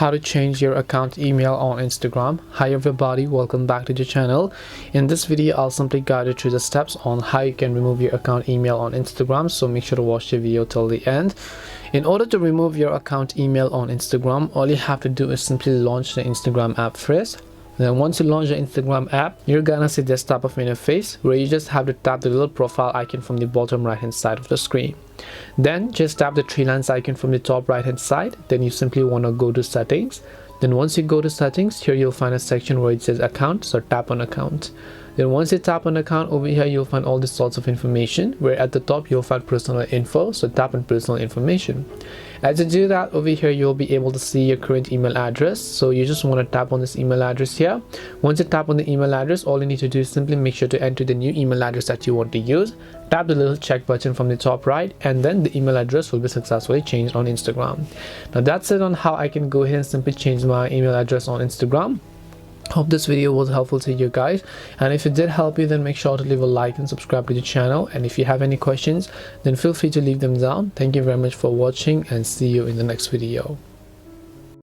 how to change your account email on Instagram. Hi everybody, welcome back to the channel. In this video I'll simply guide you through the steps on how you can remove your account email on Instagram, so make sure to watch the video till the end. In order to remove your account email on Instagram, all you have to do is simply launch the Instagram app first. Then once you launch the Instagram app, you're gonna see this type of interface where you just have to tap the little profile icon from the bottom right hand side of the screen. Then just tap the three lines icon from the top right hand side. Then you simply want to go to settings. Then once you go to settings, here you'll find a section where it says account, so tap on account. Then once you tap on account, over here you'll find all these sorts of information, where at the top you'll find personal info, so tap on personal information. As you do that, over here you'll be able to see your current email address, so you just want to tap on this email address here. Once you tap on the email address, all you need to do is simply make sure to enter the new email address that you want to use. Tap the little check button from the top right, and then the email address will be successfully changed on Instagram. Now that's it on how I can go ahead and simply change my email address on Instagram. Hope this video was helpful to you guys, and if it did help you, then make sure to leave a like and subscribe to the channel. And if you have any questions, then feel free to leave them down. Thank you very much for watching, and see you in the next video.